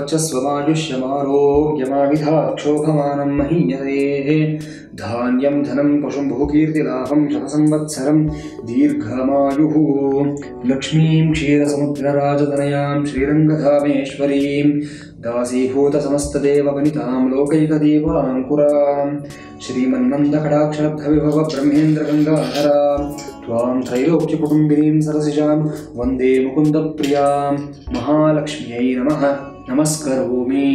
वर्चस्वमायुष्यमारोग्यमाविधाक्षोभमानं महीयतेः धान्यं धनं पशुं बहुकीर्तिलाभं शतसंवत्सरं दीर्घमायुः लक्ष्मीं क्षीरसमुद्रराजतनयां श्रीरङ्गधामेश्वरीं दासीभूतसमस्तदेववनितां लोकैकदीपाङ्कुरां श्रीमन्नन्दकटाक्षलब्धविभव ब्रह्मेन्द्रगङ्गाधरां त्वां त्रैलोक्यकुटुम्बिनीं सरसिजां वन्दे मुकुन्दप्रियां महालक्ष्म्यै नमः ನಮಸ್ಕರೋಮಿ.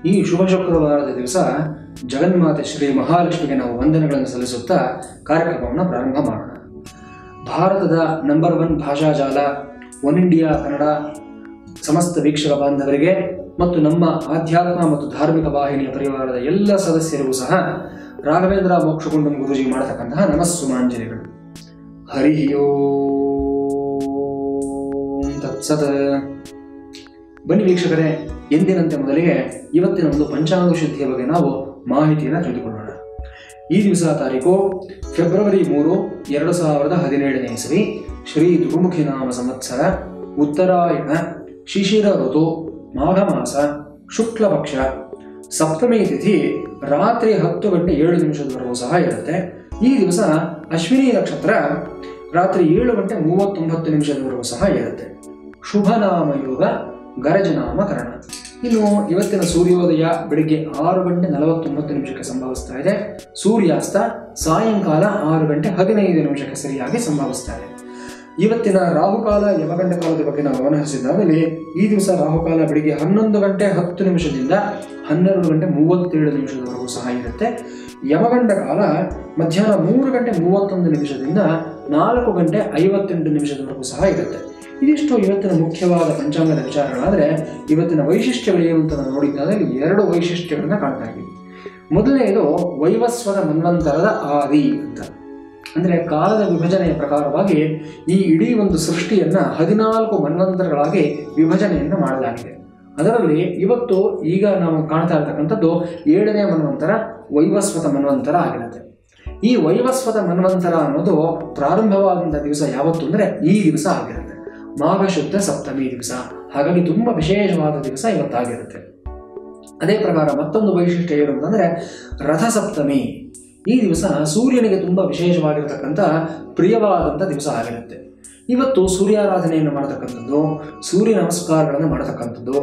ಈ ಶುಭ ಶುಕ್ರವಾರದ ದಿವಸ ಜಗನ್ಮಾತೆ ಶ್ರೀ ಮಹಾಲಕ್ಷ್ಮಿಗೆ ನಾವು ವಂದನೆಗಳನ್ನು ಸಲ್ಲಿಸುತ್ತಾ ಕಾರ್ಯಕ್ರಮವನ್ನು ಪ್ರಾರಂಭ ಮಾಡೋಣ. ಭಾರತದ ನಂಬರ್ 1 ಭಾಷಾಜಾಲ ಒನ್ ಇಂಡಿಯಾ ಕನ್ನಡ ಸಮಸ್ತ ವೀಕ್ಷಕ ಬಾಂಧವರಿಗೆ ಮತ್ತು ನಮ್ಮ ಆಧ್ಯಾತ್ಮ ಮತ್ತು ಧಾರ್ಮಿಕ ವಾಹಿನಿಯ ಪರಿವಾರದ ಎಲ್ಲ ಸದಸ್ಯರಿಗೂ ಸಹ ರಾಘವೇಂದ್ರ ಮೋಕ್ಷಗುಂಡಂ ಗುರೂಜಿ ಮಾಡತಕ್ಕಂತಹ ನಮಸ್ಸುಮಾಂಜಲಿಗಳು. ಹರಿ ಓಂ ತತ್ಸತ್. ಬನ್ನಿ ವೀಕ್ಷಕರೇ, ಎಂದಿನಂತೆ ಮೊದಲಿಗೆ ಇವತ್ತಿನ ಒಂದು ಪಂಚಾಂಗ ಶುದ್ಧಿಯ ಬಗ್ಗೆ ನಾವು ಮಾಹಿತಿಯನ್ನು ತಿಳಿದುಕೊಳ್ಳೋಣ. ಈ ದಿವಸ ತಾರೀಕು ಫೆಬ್ರವರಿ 3, 2017 ಇಸವಿ, ಶ್ರೀ ದುರ್ಮುಖಿ ನಾಮ ಸಂವತ್ಸರ, ಉತ್ತರಾಯಣ, ಶಿಶಿರ ಋತು, ಮಾಘ ಮಾಸ, ಶುಕ್ಲ ಪಕ್ಷ, ಸಪ್ತಮಿ ತಿಥಿ ರಾತ್ರಿ 10:07 ಸಹ ಇರುತ್ತೆ. ಈ ದಿವಸ ಅಶ್ವಿನಿ ನಕ್ಷತ್ರ ರಾತ್ರಿ 7:39 ಸಹ ಇರುತ್ತೆ. ಶುಭ ನಾಮ ಯೋಗ, ಗರಜನಾಮಕರಣ. ಇನ್ನು ಇವತ್ತಿನ ಸೂರ್ಯೋದಯ ಬೆಳಿಗ್ಗೆ 6:49 ಸಂಭವಿಸ್ತಾ ಇದೆ. ಸೂರ್ಯಾಸ್ತ ಸಾಯಂಕಾಲ 6:15 ಸರಿಯಾಗಿ ಸಂಭವಿಸ್ತಾ ಇದೆ. ಇವತ್ತಿನ ರಾಹುಕಾಲ ಯಮಗಂಡ ಕಾಲದ ಬಗ್ಗೆ ನಾವು ಗಮನಿಸಿದ್ದಾದಲ್ಲಿ ಈ ದಿವಸ ರಾಹುಕಾಲ ಬೆಳಿಗ್ಗೆ 11:10 12:37 ಸಹ ಇರುತ್ತೆ. ಯಮಗಂಡ ಕಾಲ ಮಧ್ಯಾಹ್ನ 3:31 4:58 ಸಹ ಇರುತ್ತೆ. ಇದಿಷ್ಟು ಇವತ್ತಿನ ಮುಖ್ಯವಾದ ಪಂಚಾಂಗದ ವಿಚಾರಗಳಾದರೆ, ಇವತ್ತಿನ ವೈಶಿಷ್ಟ್ಯಗಳೇನು ಅಂತ ನಾವು ನೋಡಿದ್ದಾದರೆ 2 ವೈಶಿಷ್ಟ್ಯಗಳನ್ನ ಕಾಣ್ತಾ ಇದ್ದೀವಿ. ಮೊದಲನೆಯದು ವೈವಸ್ವತ ಮನ್ವಂತರದ ಆದಿ ಅಂತ. ಅಂದರೆ ಕಾಲದ ವಿಭಜನೆಯ ಪ್ರಕಾರವಾಗಿ ಈ ಇಡೀ ಒಂದು ಸೃಷ್ಟಿಯನ್ನ 14 ಮನ್ವಂತರಗಳಾಗಿ ವಿಭಜನೆಯನ್ನು ಮಾಡಲಾಗಿದೆ. ಅದರಲ್ಲಿ ಇವತ್ತು ಈಗ ನಾವು ಕಾಣ್ತಾ ಇರ್ತಕ್ಕಂಥದ್ದು 7ನೇ ಮನ್ವಂತರ, ವೈವಸ್ವತ ಮನ್ವಂತರ ಆಗಿರುತ್ತೆ. ಈ ವೈವಸ್ವತ ಮನ್ವಂತರ ಅನ್ನೋದು ಪ್ರಾರಂಭವಾದಂಥ ದಿವಸ ಯಾವತ್ತು ಅಂದರೆ ಈ ದಿವಸ ಆಗಿರುತ್ತೆ, ಮಾಘ ಶುದ್ಧ ಸಪ್ತಮಿ ದಿವಸ. ಹಾಗಾಗಿ ತುಂಬಾ ವಿಶೇಷವಾದ ದಿವಸ ಇವತ್ತಾಗಿರುತ್ತೆ. ಅದೇ ಪ್ರಕಾರ ಮತ್ತೊಂದು ವೈಶಿಷ್ಟ್ಯ ಏನು ಅಂತಂದ್ರೆ ರಥ ಸಪ್ತಮಿ. ಈ ದಿವಸ ಸೂರ್ಯನಿಗೆ ತುಂಬಾ ವಿಶೇಷವಾಗಿರತಕ್ಕಂಥ ಪ್ರಿಯವಾದಂಥ ದಿವಸ ಆಗಿರುತ್ತೆ. ಇವತ್ತು ಸೂರ್ಯಾರಾಧನೆಯನ್ನು ಮಾಡತಕ್ಕಂಥದ್ದು, ಸೂರ್ಯ ನಮಸ್ಕಾರಗಳನ್ನು ಮಾಡತಕ್ಕಂಥದ್ದು,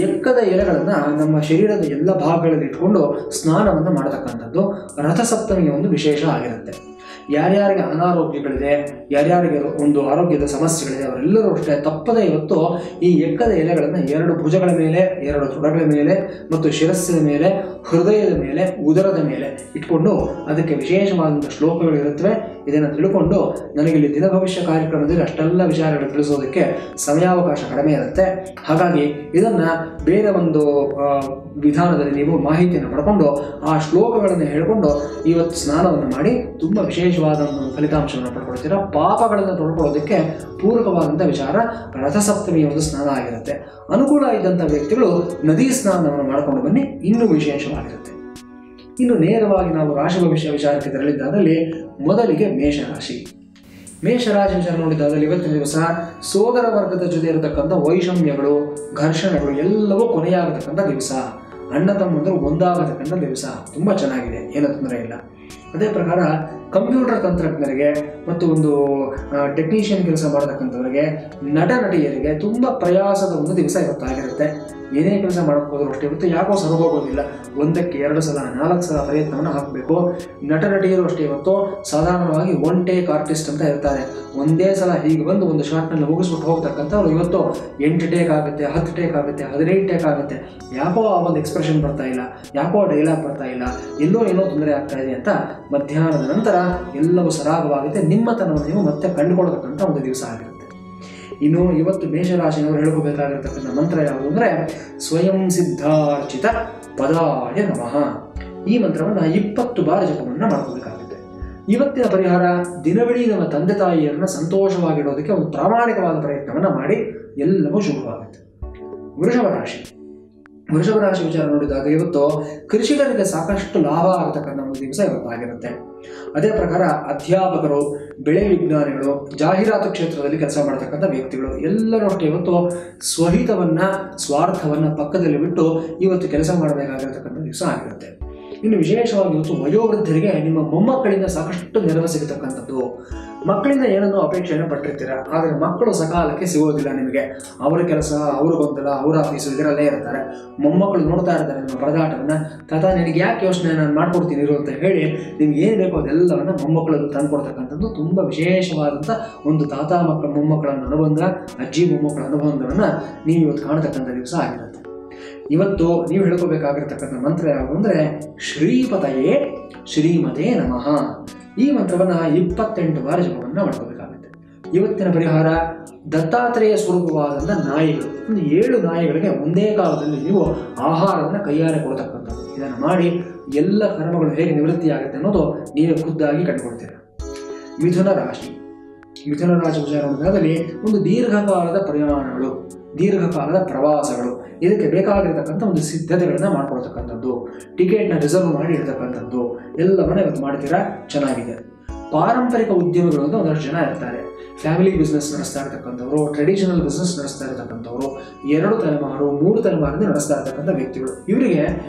ಎಕ್ಕದ ಎಲೆಗಳನ್ನು ನಮ್ಮ ಶರೀರದ ಎಲ್ಲ ಭಾಗಗಳಲ್ಲಿ ಇಟ್ಕೊಂಡು ಸ್ನಾನವನ್ನು ಮಾಡತಕ್ಕಂಥದ್ದು ರಥಸಪ್ತಮಿಗೆ ಒಂದು ವಿಶೇಷ ಆಗಿರುತ್ತೆ. ಯಾರ್ಯಾರಿಗೆ ಅನಾರೋಗ್ಯಗಳಿದೆ, ಯಾರ್ಯಾರಿಗೆ ಒಂದು ಆರೋಗ್ಯದ ಸಮಸ್ಯೆಗಳಿದೆ, ಅವರೆಲ್ಲರೂ ಅಷ್ಟೇ ತಪ್ಪದೆ ಇವತ್ತು ಈ ಎಕ್ಕದ ಎಲೆಗಳನ್ನು 2 ಭುಜಗಳ ಮೇಲೆ, 2 ತೊಡೆಗಳ ಮೇಲೆ ಮತ್ತು ಶಿರಸ್ಸಿನ ಮೇಲೆ, ಹೃದಯದ ಮೇಲೆ, ಉದರದ ಮೇಲೆ ಇಟ್ಕೊಂಡು ಅದಕ್ಕೆ ವಿಶೇಷವಾದಂಥ ಶ್ಲೋಕಗಳು ಇರುತ್ತವೆ. ಇದನ್ನು ತಿಳ್ಕೊಂಡು ನನಗಿಲ್ಲಿ ದಿನ ಭವಿಷ್ಯ ಕಾರ್ಯಕ್ರಮದಲ್ಲಿ ಅಷ್ಟೆಲ್ಲ ವಿಚಾರಗಳು ತಿಳಿಸೋದಕ್ಕೆ ಸಮಯಾವಕಾಶ ಕಡಿಮೆ ಇರುತ್ತೆ. ಹಾಗಾಗಿ ಇದನ್ನು ಬೇರೆ ಒಂದು ವಿಧಾನದಲ್ಲಿ ನೀವು ಮಾಹಿತಿಯನ್ನು ಪಡ್ಕೊಂಡು ಆ ಶ್ಲೋಕಗಳನ್ನು ಹೇಳಿಕೊಂಡು ಇವತ್ತು ಸ್ನಾನವನ್ನು ಮಾಡಿ ತುಂಬ ವಿಶೇಷವಾದ ಒಂದು ಫಲಿತಾಂಶವನ್ನು ಪಡ್ಕೊಳ್ತೀರಾ. ಪಾಪಗಳನ್ನು ತೊಡ್ಕೊಳ್ಳೋದಕ್ಕೆ ಪೂರಕವಾದಂಥ ವಿಚಾರ ರಥಸಪ್ತಮಿಯ ಒಂದು ಸ್ನಾನ ಆಗಿರುತ್ತೆ. ಅನುಕೂಲ ಇದ್ದಂಥ ವ್ಯಕ್ತಿಗಳು ನದಿ ಸ್ನಾನವನ್ನು ಮಾಡಿಕೊಂಡು ಬನ್ನಿ, ಇನ್ನೂ ವಿಶೇಷವಾಗಿರುತ್ತೆ. ಇನ್ನು ನೇರವಾಗಿ ನಾವು ರಾಶಿ ಭವಿಷ್ಯ ವಿಚಾರಕ್ಕೆ ತೆರಳಿದ್ದಾದಲ್ಲಿ ಮೊದಲಿಗೆ ಮೇಷರಾಶಿ. ಮೇಷರಾಶಿ ವಿಚಾರ ನೋಡಿದ್ದಾದಲ್ಲಿ ಇವತ್ತಿನ ದಿವಸ ಸೋದರ ವರ್ಗದ ಜೊತೆ ಇರತಕ್ಕಂಥ ವೈಷಮ್ಯಗಳು, ಘರ್ಷಣೆಗಳು ಎಲ್ಲವೂ ಕೊನೆಯಾಗತಕ್ಕಂಥ ದಿವಸ. ಅಣ್ಣ ತಮ್ಮಂದರು ಒಂದಾಗತಕ್ಕಂಥ ದಿವಸ. ತುಂಬ ಚೆನ್ನಾಗಿದೆ, ಏನೂ ತೊಂದರೆ ಇಲ್ಲ. ಅದೇ ಪ್ರಕಾರ ಕಂಪ್ಯೂಟರ್ ತಂತ್ರಜ್ಞರಿಗೆ ಮತ್ತು ಒಂದು ಟೆಕ್ನಿಷಿಯನ್ ಕೆಲಸ ಮಾಡತಕ್ಕಂಥವರಿಗೆ, ನಟ ನಟಿಯರಿಗೆ ತುಂಬ ಪ್ರಯಾಸದ ಒಂದು ದಿವಸ ಇವತ್ತಾಗಿರುತ್ತೆ. ಏನೇ ಕೆಲಸ ಮಾಡೋಕ್ಕೆ ಹೋದರೂ ಅಷ್ಟೇ ಇವತ್ತು ಯಾಕೋ ಸರಿ ಹೋಗೋದಿಲ್ಲ. 1ಕ್ಕೆ 2 ಸಲ 4 ಸಲ ಪ್ರಯತ್ನವನ್ನು ಹಾಕಬೇಕು. ನಟ ನಟಿಯರು ಅಷ್ಟೇ ಇವತ್ತು ಸಾಧಾರಣವಾಗಿ 1 ಟೇಕ್ ಆರ್ಟಿಸ್ಟ್ ಅಂತ ಇರ್ತಾರೆ. ಒಂದೇ ಸಲ ಹೀಗೆ ಬಂದು ಒಂದು ಶಾರ್ಟ್ನಲ್ಲಿ ಮುಗಿಸ್ಬಿಟ್ಟು ಹೋಗ್ತಕ್ಕಂಥವ್ರು ಇವತ್ತು 8 ಟೇಕ್ ಆಗುತ್ತೆ, 10 ಟೇಕ್ ಆಗುತ್ತೆ, 15 ಟೇಕ್ ಆಗುತ್ತೆ. ಯಾಕೋ ಆ ಒಂದು ಎಕ್ಸ್ಪ್ರೆಷನ್ ಬರ್ತಾ ಇಲ್ಲ, ಯಾಕೋ ಡೈಲಾಗ್ ಬರ್ತಾ ಇಲ್ಲ, ಎಲ್ಲೋ ಏನೋ ತೊಂದರೆ ಆಗ್ತಾ ಇದೆ ಅಂತ ಮಧ್ಯಾಹ್ನದ ನಂತರ ಎಲ್ಲವೂ ಸರಾಗವಾಗುತ್ತೆ. ನಿಮ್ಮತನವನ್ನು ನೀವು ಮತ್ತೆ ಕಂಡುಕೊಳ್ಳತಕ್ಕಂಥ ಒಂದು ದಿವಸ ಆಗಿರುತ್ತೆ. ಇನ್ನು ಇವತ್ತು ಮೇಷರಾಶಿಯವರು ಹೇಳ್ಕೋಬೇಕಾಗಿರ್ತಕ್ಕಂಥ ಮಂತ್ರ ಯಾವುದು ಅಂದರೆ ಸ್ವಯಂ ಸಿದ್ಧಾರ್ಚಿತ ಪದಾಯ ನಮಃ. ಈ ಮಂತ್ರವನ್ನು 20 ಬಾರಿ ಜಪವನ್ನು ಮಾಡ್ಕೋಬೇಕಾಗುತ್ತೆ. ಇವತ್ತಿನ ಪರಿಹಾರ, ದಿನವಿಡೀ ನಮ್ಮ ತಂದೆ ತಾಯಿಯರನ್ನ ಸಂತೋಷವಾಗಿಡೋದಕ್ಕೆ ಒಂದು ಪ್ರಾಮಾಣಿಕವಾದ ಪ್ರಯತ್ನವನ್ನು ಮಾಡಿ, ಎಲ್ಲವೂ ಶುಭವಾಗುತ್ತೆ. ವೃಷಭ ರಾಶಿ. ವೃಷಭ ರಾಶಿ ವಿಚಾರ ನೋಡಿದಾಗ ಇವತ್ತು ಕೃಷಿಕರಿಗೆ ಸಾಕಷ್ಟು ಲಾಭ ಆಗತಕ್ಕಂಥ ಒಂದು ದಿವಸ ಇವತ್ತಾಗಿರುತ್ತೆ. ಅದೇ ಪ್ರಕಾರ ಅಧ್ಯಾಪಕರು, ಬೆಳೆ ವಿಜ್ಞಾನಿಗಳು, ಜಾಹೀರಾತು ಕ್ಷೇತ್ರದಲ್ಲಿ ಕೆಲಸ ಮಾಡತಕ್ಕಂಥ ವ್ಯಕ್ತಿಗಳು ಎಲ್ಲರೂ ಅಷ್ಟೇ ಇವತ್ತು ಸ್ವಹಿತವನ್ನ, ಸ್ವಾರ್ಥವನ್ನ ಪಕ್ಕದಲ್ಲಿ ಬಿಟ್ಟು ಇವತ್ತು ಕೆಲಸ ಮಾಡಬೇಕಾಗಿರತಕ್ಕಂಥ ದಿವಸ ಆಗಿರುತ್ತೆ. ಇನ್ನು ವಿಶೇಷವಾಗಿ ಇವತ್ತು ವಯೋವೃದ್ಧರಿಗೆ ನಿಮ್ಮ ಮೊಮ್ಮಕ್ಕಳಿಂದ ಸಾಕಷ್ಟು ನೆರವು ಸಿಗತಕ್ಕಂಥದ್ದು. ಮಕ್ಕಳಿಂದ ಏನನ್ನೋ ಅಪೇಕ್ಷೆಯನ್ನು ಪಟ್ಟಿರ್ತೀರ, ಆದರೆ ಮಕ್ಕಳು ಸಕಾಲಕ್ಕೆ ಸಿಗೋದಿಲ್ಲ ನಿಮಗೆ. ಅವರ ಕೆಲಸ, ಅವ್ರ ಗೊಂದಲ, ಅವರ ಆಫೀಸು ಇದರಲ್ಲೇ ಇರ್ತಾರೆ. ಮೊಮ್ಮಕ್ಕಳು ನೋಡ್ತಾ ಇರ್ತಾರೆ ನಿಮ್ಮ ಪರದಾಟವನ್ನು. ತಾತ ನಿನಗೆ ಯಾಕೆ ಯೋಚನೆ, ನಾನು ಮಾಡ್ಕೊಡ್ತೀನಿ ಇರು ಅಂತ ಹೇಳಿ ನಿಮ್ಗೆ ಏನು ಬೇಕೋ ಅದೆಲ್ಲವನ್ನು ಮೊಮ್ಮಕ್ಕಳಲ್ಲಿ ತಂದುಕೊಡ್ತಕ್ಕಂಥದ್ದು ತುಂಬ ವಿಶೇಷವಾದಂಥ ಒಂದು ತಾತ ಮೊಮ್ಮಕ್ಕಳ ಅನುಬಂಧ, ಅಜ್ಜಿ ಮೊಮ್ಮಕ್ಕಳ ಅನುಬಂಧವನ್ನು ನೀವು ಇವತ್ತು ಕಾಣತಕ್ಕಂಥ ದಿವಸ ಆಗಿರುತ್ತೆ. ಇವತ್ತು ನೀವು ಹೇಳ್ಕೋಬೇಕಾಗಿರ್ತಕ್ಕಂಥ ಮಂತ್ರ ಯಾವುದು ಅಂದರೆ ಶ್ರೀಪತಯೇ ಶ್ರೀಮತೆ ನಮಃ. ಈ ಮಂತ್ರವನ್ನು 28 ಬಾರಿ ಜಪವನ್ನು ಮಾಡ್ಕೋಬೇಕಾಗುತ್ತೆ. ಇವತ್ತಿನ ಪರಿಹಾರ ದತ್ತಾತ್ರೇಯ ಸ್ವರೂಪವಾದಂಥ ನಾಯಿಗಳು, ಒಂದು 7 ನಾಯಿಗಳಿಗೆ ಒಂದೇ ಕಾಲದಲ್ಲಿ ನೀವು ಆಹಾರವನ್ನು ಕೈಯಾರೆ ಕೊಡತಕ್ಕಂಥದ್ದು. ಇದನ್ನು ಮಾಡಿ ಎಲ್ಲ ಕರ್ಮಗಳು ಹೇಗೆ ನಿವೃತ್ತಿಯಾಗುತ್ತೆ ಅನ್ನೋದು ನೀವೇ ಖುದ್ದಾಗಿ ಕಂಡುಕೊಳ್ತೀರ. ಮಿಥುನ ರಾಶಿ ವಿಚಾರದಲ್ಲಿ ಒಂದು ದೀರ್ಘಕಾಲದ ಪ್ರಯಾಣಗಳು, ದೀರ್ಘಕಾಲದ ಪ್ರವಾಸಗಳು, ಇದಕ್ಕೆ ಬೇಕಾಗಿರತಕ್ಕಂಥ ಒಂದು ಸಿದ್ಧತೆಗಳನ್ನ ಮಾಡ್ಕೊಳ್ತಕ್ಕಂಥದ್ದು, ಟಿಕೆಟ್ನ ರಿಸರ್ವ್ ಮಾಡಿ ಇಡ್ತಕ್ಕಂಥದ್ದು ಎಲ್ಲವನ್ನ ಇವತ್ತು ಮಾಡ್ತೀರಾ. ಚೆನ್ನಾಗಿದೆ. ಪಾರಂಪರಿಕ ಉದ್ಯಮಿಗಳು ಅಂತ ಒಂದಷ್ಟು ಜನ ಇರ್ತಾರೆ. ಫ್ಯಾಮಿಲಿ ಬಿಸ್ನೆಸ್ ನಡೆಸ್ತಾ ಇರ್ತಕ್ಕಂಥವ್ರು, ಟ್ರೆಡಿಷನಲ್ ಬಿಸ್ನೆಸ್ ನಡೆಸ್ತಾ ಇರತಕ್ಕಂಥವ್ರು, 2 ತಲೆಮಾರು 3 ತಲೆಮಾರಿಂದ ನಡೆಸ್ತಾ ಇರ್ತಕ್ಕಂಥ ವ್ಯಕ್ತಿಗಳು. ಇವರಿಗೆ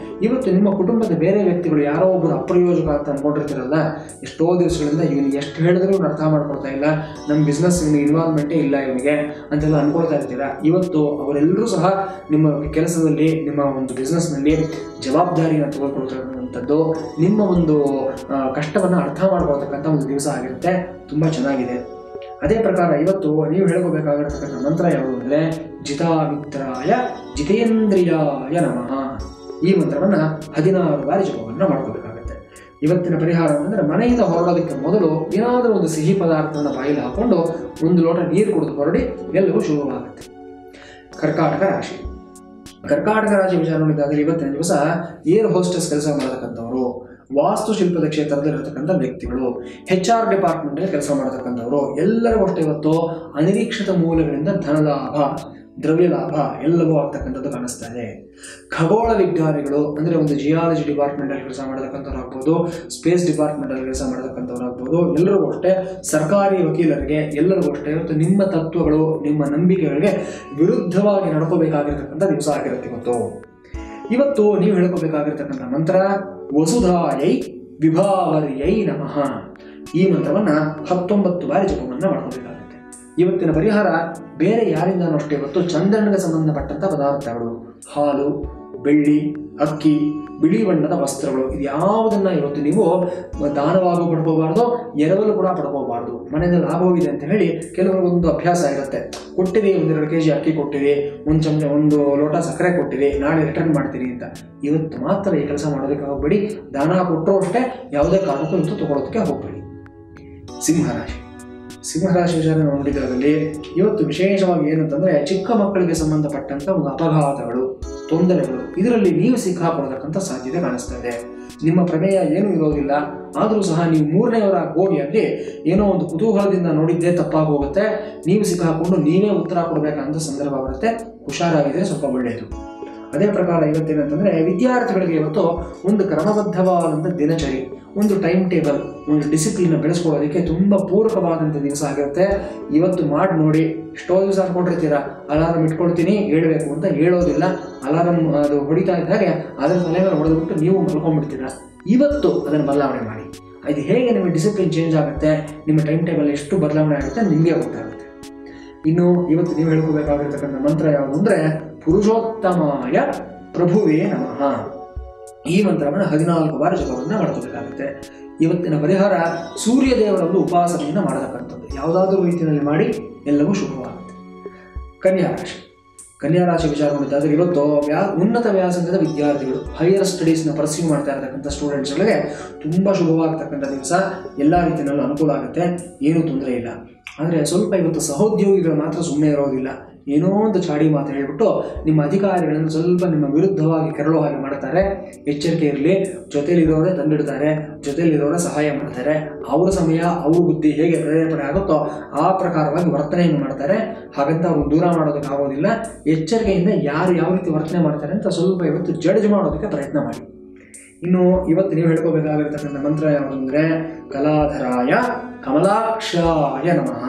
ಇವತ್ತು ನಿಮ್ಮ ಕುಟುಂಬದ ಬೇರೆ ವ್ಯಕ್ತಿಗಳು ಯಾರೋ ಒಬ್ಬರು ಅಪ್ರಯೋಜಕ ಅಂತ ಅನ್ಕೊಂಡಿರ್ತೀರಲ್ಲ, ಎಷ್ಟೋ ದಿವಸಗಳಿಂದ ಇವನಿಗೆ ಎಷ್ಟು ಹೇಳಿದ್ರು ಇವ್ನು ಅರ್ಥ ಮಾಡ್ಕೊಳ್ತಾ ಇಲ್ಲ, ನಮ್ಮ ಬಿಸ್ನೆಸ್ ಇನ್ವಾಲ್ವ್ಮೆಂಟೇ ಇಲ್ಲ ಇವನಿಗೆ ಅಂತೆಲ್ಲ ಅನ್ಕೊಳ್ತಾ ಇರ್ತೀರಾ. ಇವತ್ತು ಅವರೆಲ್ಲರೂ ಸಹ ನಿಮ್ಮ ಕೆಲಸದಲ್ಲಿ, ನಿಮ್ಮ ಒಂದು ಬಿಸ್ನೆಸ್ನಲ್ಲಿ ಜವಾಬ್ದಾರಿಯನ್ನು ತೆಗೆದುಕೊಳ್ತಕ್ಕಂಥದ್ದು, ನಿಮ್ಮ ಒಂದು ಕಷ್ಟವನ್ನು ಅರ್ಥ ಮಾಡ್ಕೊಳ್ತಕ್ಕಂಥ ಒಂದು ದಿವಸ ಆಗಿರುತ್ತೆ. ತುಂಬ ಚೆನ್ನಾಗಿದೆ. ಅದೇ ಪ್ರಕಾರ ಇವತ್ತು ನೀವು ಹೇಳ್ಕೋಬೇಕಾಗಿರ್ತಕ್ಕಂಥ ಮಂತ್ರ ಯಾವುದು ಅಂದರೆ ಜಿತಾಮಿತ್ರಾಯ ಜಿತೇಂದ್ರಿಯಾಯ ನಮಃ. ಈ ಮಂತ್ರವನ್ನು 16 ಬಾರಿ ಜಪವನ್ನು ಮಾಡ್ಕೋಬೇಕಾಗುತ್ತೆ. ಇವತ್ತಿನ ಪರಿಹಾರ ಅಂತಂದರೆ ಮನೆಯಿಂದ ಹೊರಡೋದಕ್ಕೆ ಮೊದಲು ಏನಾದರೂ ಒಂದು ಸಿಹಿ ಪದಾರ್ಥವನ್ನು ಬಾಯಿಲಿ ಹಾಕೊಂಡು 1 ಲೋಟ ನೀರು ಕುಡಿದು ಹೊರಡಿ, ಎಲ್ಲವೂ ಶುಭವಾಗುತ್ತೆ. ಕರ್ಕಾಟಕ ರಾಶಿ ವಿಚಾರ ನೋಡಿದಾಗ ಇವತ್ತಿನ ದಿವಸ ಏರ್ ಹೋಸ್ಟೆಸ್ ಕೆಲಸ ಮಾಡತಕ್ಕಂಥವರು, ವಾಸ್ತುಶಿಲ್ಪದ ಕ್ಷೇತ್ರದಲ್ಲಿ ಇರತಕ್ಕಂಥ ವ್ಯಕ್ತಿಗಳು, HR ಡಿಪಾರ್ಟ್ಮೆಂಟಲ್ಲಿ ಕೆಲಸ ಮಾಡತಕ್ಕಂಥವರು ಎಲ್ಲರಿಗೂ ಅಷ್ಟೇ ಇವತ್ತು ಅನಿರೀಕ್ಷಿತ ಮೂಲಗಳಿಂದ ಧನಲಾಭ, ದ್ರವ್ಯ ಲಾಭ ಎಲ್ಲವೂ ಆಗ್ತಕ್ಕಂಥದ್ದು ಕಾಣಿಸ್ತಾ ಇದೆ. ಖಗೋಳ ವಿಜ್ಞಾನಿಗಳು ಅಂದರೆ ಒಂದು ಜಿಯಾಲಜಿ ಡಿಪಾರ್ಟ್ಮೆಂಟಲ್ಲಿ ಕೆಲಸ ಮಾಡತಕ್ಕಂಥವ್ರು ಆಗ್ಬೋದು, ಸ್ಪೇಸ್ ಡಿಪಾರ್ಟ್ಮೆಂಟಲ್ಲಿ ಕೆಲಸ ಮಾಡತಕ್ಕಂಥವ್ರು ಆಗ್ಬೋದು, ಎಲ್ಲರಿಗೂ ಅಷ್ಟೇ ಸರ್ಕಾರಿ ವಕೀಲರಿಗೆ ಎಲ್ಲರಿಗೂ ಅಷ್ಟೇ ಇವತ್ತು ನಿಮ್ಮ ತತ್ವಗಳು, ನಿಮ್ಮ ನಂಬಿಕೆಗಳಿಗೆ ವಿರುದ್ಧವಾಗಿ ನಡ್ಕೋಬೇಕಾಗಿರ್ತಕ್ಕಂಥ ದಿವಸ ಆಗಿರುತ್ತೆ. ಇವತ್ತು ನೀವು ಹೇಳ್ಕೋಬೇಕಾಗಿರ್ತಕ್ಕಂಥ ಮಂತ್ರ ವಸುಧಾಯೈ ವಿಭಾವರ್ಯೈ ನಮಃ. ಈ ಮಂತ್ರವನ್ನು 19 ಬಾರಿ ಜಪವನ್ನು ಮಾಡ್ಕೋಬೇಕಾಗುತ್ತೆ. ಇವತ್ತಿನ ಪರಿಹಾರ ಬೇರೆ ಯಾರಿಂದನೂ ಅಷ್ಟೇ ಇವತ್ತು ಚಂದ್ರನಿಗೆ ಸಂಬಂಧಪಟ್ಟಂಥ ಪದಾರ್ಥಗಳು, ಹಾಲು, ಬೆಳ್ಳಿ, ಅಕ್ಕಿ, ಬಿಳಿ ಬಣ್ಣದ ವಸ್ತ್ರಗಳು, ಇದು ಯಾವುದನ್ನು ಇವತ್ತು ನೀವು ದಾನವಾಗೂ ಪಡ್ಕೋಬಾರ್ದು, ಎರವಲು ಕೂಡ ಪಡ್ಕೋಬಾರ್ದು. ಮನೆಯಲ್ಲಿ ಆಗೋಗಿದೆ ಅಂತ ಹೇಳಿ ಕೆಲವರಿಗೊಂದು ಅಭ್ಯಾಸ ಇರುತ್ತೆ. ಕೊಟ್ಟಿರಿ 1-2 kg ಅಕ್ಕಿ ಕೊಟ್ಟಿರಿ, 1 ಚಮಚ 1 ಲೋಟ ಸಕ್ಕರೆ ಕೊಟ್ಟಿರಿ, ನಾಳೆ ರಿಟರ್ನ್ ಮಾಡ್ತೀರಿ ಅಂತ. ಇವತ್ತು ಮಾತ್ರ ಈ ಕೆಲಸ ಮಾಡೋದಕ್ಕೆ ಹೋಗ್ಬೇಡಿ. ದಾನ ಕೊಟ್ಟರು ಅಷ್ಟೇ ಯಾವುದೇ ಕಾರಣಕ್ಕೂ ಇವತ್ತು ತಗೊಳ್ಳೋದಕ್ಕೆ ಹೋಗ್ಬೇಡಿ. ಸಿಂಹರಾಶಿ ವಿಚಾರ ನೋಡಿದ್ರಲ್ಲಿ ಇವತ್ತು ವಿಶೇಷವಾಗಿ ಏನಂತಂದರೆ ಚಿಕ್ಕ ಮಕ್ಕಳಿಗೆ ಸಂಬಂಧಪಟ್ಟಂಥ ಒಂದು ಅಪಘಾತಗಳು, ತೊಂದರೆಗಳು, ಇದರಲ್ಲಿ ನೀವು ಸಿಕ್ಕಾಕೊಳ್ಳತಕ್ಕಂಥ ಸಾಧ್ಯತೆ ಕಾಣಿಸ್ತಾ ಇದೆ. ನಿಮ್ಮ ಪ್ರಮೇಯ ಏನೂ ಇರೋದಿಲ್ಲ, ಆದರೂ ಸಹ ನೀವು 3ನೇವರಾಗಿ ಹೋಗಿ ಅಲ್ಲಿ ಏನೋ ಒಂದು ಕುತೂಹಲದಿಂದ ನೋಡಿದ್ದೇ ತಪ್ಪಾಗಿ ಹೋಗುತ್ತೆ. ನೀವು ಸಿಕ್ಕಾಕೊಂಡು ನೀವೇ ಉತ್ತರ ಕೊಡಬೇಕಂತ ಸಂದರ್ಭ ಬರುತ್ತೆ. ಹುಷಾರಾಗಿದ್ರೆ ಸ್ವಲ್ಪ ಒಳ್ಳೆಯದು. ಅದೇ ಪ್ರಕಾರ ಇವತ್ತೇನಂತಂದರೆ ವಿದ್ಯಾರ್ಥಿಗಳಿಗೆ ಇವತ್ತು ಒಂದು ಕ್ರಮಬದ್ಧವಾದಂಥ ದಿನಚರಿ, ಒಂದು ಟೈಮ್ ಟೇಬಲ್, ಒಂದು ಡಿಸಿಪ್ಲಿನ್ ಬೆಳೆಸ್ಕೊಳ್ಳೋದಕ್ಕೆ ತುಂಬ ಪೂರಕವಾದಂಥ ದಿವಸ ಆಗಿರುತ್ತೆ. ಇವತ್ತು ಮಾಡಿ ನೋಡಿ. ಎಷ್ಟೋ ದಿವಸ ಅಂದ್ಕೊಂಡಿರ್ತೀರ ಅಲಾರಂ ಇಟ್ಕೊಳ್ತೀನಿ ಹೇಳಬೇಕು ಅಂತ, ಹೇಳೋದಿಲ್ಲ. ಅಲಾರಂ ಅದು ಹೊಡಿತಾ ಇದ್ದಾಗೆ ಅದರ ತಲೆ ಮೇಲೆ ಹೊಡೆದ್ಬಿಟ್ಟು ನೀವು ಮಲ್ಕೊಂಡ್ಬಿಡ್ತೀರ. ಇವತ್ತು ಅದನ್ನು ಬದಲಾವಣೆ ಮಾಡಿ. ಇದು ಹೇಗೆ ನಿಮ್ಮ ಡಿಸಿಪ್ಲಿನ್ ಚೇಂಜ್ ಆಗುತ್ತೆ, ನಿಮ್ಮ ಟೈಮ್ ಟೇಬಲ್ ಎಷ್ಟು ಬದಲಾವಣೆ ಆಗುತ್ತೆ ನಿಮಗೆ ಗೊತ್ತಾಗುತ್ತೆ. ಇನ್ನು ಇವತ್ತು ನೀವು ಹೇಳ್ಕೋಬೇಕಾಗಿರ್ತಕ್ಕಂಥ ಮಂತ್ರ ಯಾವುದು ಅಂದರೆ ಪುರುಷೋತ್ತಮಾಯ ಪ್ರಭುವೇ ನಮಃ. ಈ ಮಂತ್ರವನ್ನು 14 ಬಾರಿ ಜಪವನ್ನು ಮಾಡ್ಕೋಬೇಕಾಗುತ್ತೆ. ಇವತ್ತಿನ ಪರಿಹಾರ ಸೂರ್ಯದೇವರ ಒಂದು ಉಪಾಸನೆಯನ್ನು ಮಾಡತಕ್ಕಂಥದ್ದು. ಯಾವುದಾದ್ರೂ ರೀತಿಯಲ್ಲಿ ಮಾಡಿ ಎಲ್ಲವೂ ಶುಭವಾಗುತ್ತೆ. ಕನ್ಯಾ ರಾಶಿ ವಿಚಾರ ಮಾಡಿದ್ದಾದರೆ ಇವತ್ತು ಉನ್ನತ ವ್ಯಾಸಂಗದ ವಿದ್ಯಾರ್ಥಿಗಳು, ಹೈಯರ್ ಸ್ಟಡೀಸ್ನ ಪರ್ಸ್ಯೂ ಮಾಡ್ತಾ ಇರತಕ್ಕಂಥ ಸ್ಟೂಡೆಂಟ್ಸ್ಗಳಿಗೆ ತುಂಬ ಶುಭವಾಗ್ತಕ್ಕಂಥ ದಿವಸ. ಎಲ್ಲ ರೀತಿಯಲ್ಲೂ ಅನುಕೂಲ ಆಗುತ್ತೆ, ಏನೂ ತೊಂದರೆ ಇಲ್ಲ. ಆದರೆ ಸ್ವಲ್ಪ ಇವತ್ತು ಸಹೋದ್ಯೋಗಿಗಳು ಮಾತ್ರ ಸುಮ್ಮನೆ ಇರೋದಿಲ್ಲ. ಏನೋ ಒಂದು ಚಾಡಿ ಮಾತು ಹೇಳಿಬಿಟ್ಟು ನಿಮ್ಮ ಅಧಿಕಾರಿಗಳನ್ನು ಸ್ವಲ್ಪ ನಿಮ್ಮ ವಿರುದ್ಧವಾಗಿ ಕೆರಳೋ ಹಾಗೆ ಮಾಡ್ತಾರೆ. ಎಚ್ಚರಿಕೆ ಇರಲಿ. ಜೊತೆಯಲ್ಲಿರೋರೇ ತಂದಿಡ್ತಾರೆ, ಜೊತೆಯಲ್ಲಿರೋರೇ ಸಹಾಯ ಮಾಡ್ತಾರೆ. ಅವರ ಸಮಯ ಅವ್ರ ಬುದ್ಧಿ ಹೇಗೆ ಪ್ರೇರೇಪಣೆ ಆಗುತ್ತೋ ಆ ಪ್ರಕಾರವಾಗಿ ವರ್ತನೆಯನ್ನು ಮಾಡ್ತಾರೆ. ಹಾಗಂತ ಅವ್ರು ದೂರ ಮಾಡೋದಕ್ಕಾಗೋದಿಲ್ಲ. ಎಚ್ಚರಿಕೆಯಿಂದ ಯಾರು ಯಾವ ರೀತಿ ವರ್ತನೆ ಮಾಡ್ತಾರೆ ಅಂತ ಸ್ವಲ್ಪ ಇವತ್ತು ಜಡ್ಜ್ ಮಾಡೋದಕ್ಕೆ ಪ್ರಯತ್ನ ಮಾಡಿ. ಇನ್ನು ಇವತ್ತು ನೀವು ಹೇಳ್ಕೋಬೇಕಾಗಿರ್ತಕ್ಕಂಥ ಮಂತ್ರ ಯಾವುದು ಅಂದರೆ ಕಲಾಧರಾಯ ಕಮಲಾಕ್ಷಾಯ ನಮಃ.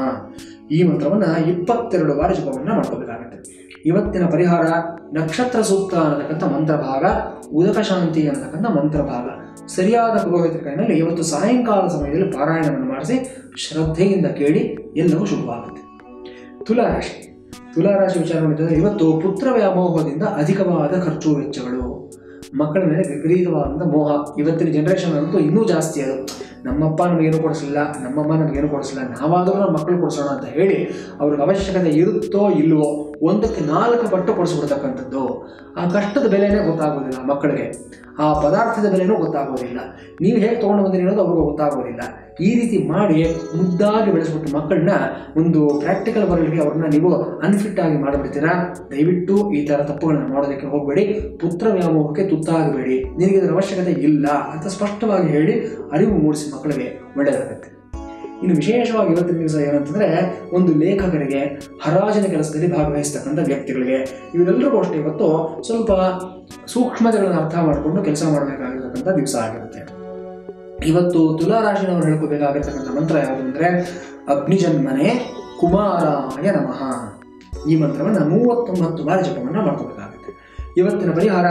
ಈ ಮಂತ್ರವನ್ನು 22 ಬಾರಿ ಜಪವನ್ನು ಮಾಡ್ಕೋಬೇಕಾಗುತ್ತೆ. ಇವತ್ತಿನ ಪರಿಹಾರ ನಕ್ಷತ್ರ ಸೂಕ್ತ ಅನ್ನತಕ್ಕಂಥ ಮಂತ್ರಭಾಗ, ಉದಕ ಶಾಂತಿ ಅನ್ನತಕ್ಕಂಥ ಮಂತ್ರಭಾಗ ಸರಿಯಾದ ಪುರೋಹಿತರ ಕೈನಲ್ಲಿ ಇವತ್ತು ಸಾಯಂಕಾಲ ಸಮಯದಲ್ಲಿ ಪಾರಾಯಣವನ್ನು ಮಾಡಿಸಿ ಶ್ರದ್ಧೆಯಿಂದ ಕೇಳಿ ಎಲ್ಲವೂ ಶುಭವಾಗುತ್ತೆ. ತುಲಾರಾಶಿ ವಿಚಾರ ಮಾಡಿದರೆ ಇವತ್ತು ಪುತ್ರ ವ್ಯಾಮೋಹದಿಂದ ಅಧಿಕವಾದ ಖರ್ಚು ವೆಚ್ಚಗಳು, ಮಕ್ಕಳ ಮೇಲೆ ವಿಪರೀತವಾದಂಥ ಮೋಹ. ಇವತ್ತಿನ ಜನರೇಷನ್ ಅಂತೂ ಇನ್ನೂ ಜಾಸ್ತಿ. ಅದು ನಮ್ಮಪ್ಪ ನಮಗೇನು ಕೊಡಿಸಲಿಲ್ಲ, ನಮ್ಮಮ್ಮ ನಮಗೇನು ಕೊಡಿಸಲಿಲ್ಲ, ನಾವಾದರೂ ನಮ್ಮ ಮಕ್ಕಳು ಕೊಡಿಸೋಣ ಅಂತ ಹೇಳಿ ಅವ್ರಿಗೆ ಅವಶ್ಯಕತೆ ಇರುತ್ತೋ ಇಲ್ವೋ 1ಕ್ಕೆ 4 ಪಟ್ಟು ಕೊಡಿಸ್ಬಿಡ್ತಕ್ಕಂಥದ್ದು. ಆ ಕಷ್ಟದ ಬೆಲೆನೇ ಗೊತ್ತಾಗೋದಿಲ್ಲ ಮಕ್ಕಳಿಗೆ, ಆ ಪದಾರ್ಥದ ಬೆಲೆನೂ ಗೊತ್ತಾಗೋದಿಲ್ಲ, ನೀವು ಹೇಗೆ ತೊಗೊಂಡು ಬಂದಿರಿ ಅನ್ನೋದು ಅವ್ರಿಗೂ ಗೊತ್ತಾಗೋದಿಲ್ಲ. ಈ ರೀತಿ ಮಾಡಿ ಮುದ್ದಾಗಿ ಬೆಳೆಸ್ಬಿಟ್ಟು ಮಕ್ಕಳನ್ನ ಒಂದು ಪ್ರಾಕ್ಟಿಕಲ್ ವರ್ಲ್ಡ್ಗೆ ಅವ್ರನ್ನ ನೀವು ಅನ್ಫಿಟ್ ಆಗಿ ಮಾಡಿಬಿಡ್ತೀರಾ. ದಯವಿಟ್ಟು ಈ ಥರ ತಪ್ಪುಗಳನ್ನ ಮಾಡೋದಕ್ಕೆ ಹೋಗಬೇಡಿ. ಪುತ್ರ ವ್ಯಾಮೋಹಕ್ಕೆ ತುತ್ತಾಗಬೇಡಿ. ನಿನಗೆ ಇದರ ಅವಶ್ಯಕತೆ ಇಲ್ಲ ಅಂತ ಸ್ಪಷ್ಟವಾಗಿ ಹೇಳಿ ಅರಿವು ಮೂಡಿಸಿ ಮಕ್ಕಳಿಗೆ ಒಳ್ಳೆಯದಾಗುತ್ತೆ. ಇನ್ನು ವಿಶೇಷವಾಗಿ ಇವತ್ತಿನ ದಿವಸ ಏನಂತಂದರೆ ಒಂದು ಲೇಖಕರಿಗೆ, ಹರಾಜಿನ ಕೆಲಸದಲ್ಲಿ ಭಾಗವಹಿಸ್ತಕ್ಕಂಥ ವ್ಯಕ್ತಿಗಳಿಗೆ, ಇವರೆಲ್ಲರಿಗೂ ಅಷ್ಟೇ ಇವತ್ತು ಸ್ವಲ್ಪ ಸೂಕ್ಷ್ಮತೆಗಳನ್ನು ಅರ್ಥ ಮಾಡಿಕೊಂಡು ಕೆಲಸ ಮಾಡಬೇಕಾಗಿರ್ತಕ್ಕಂಥ ದಿವಸ ಆಗಿರುತ್ತೆ. ಇವತ್ತು ತುಲಾರಾಶಿನವರು ಹೇಳ್ಕೋಬೇಕಾಗಿರ್ತಕ್ಕಂಥ ಮಂತ್ರ ಯಾವುದು ಅಂದರೆ ಅಗ್ನಿಜನ್ಮನೆ ಕುಮಾರಾಯ ನಮಃ. ಈ ಮಂತ್ರವನ್ನು 39 ಬಾರಿ ಜಪವನ್ನು ಮಾಡ್ಕೋಬೇಕಾಗುತ್ತೆ. ಇವತ್ತಿನ ಪರಿಹಾರ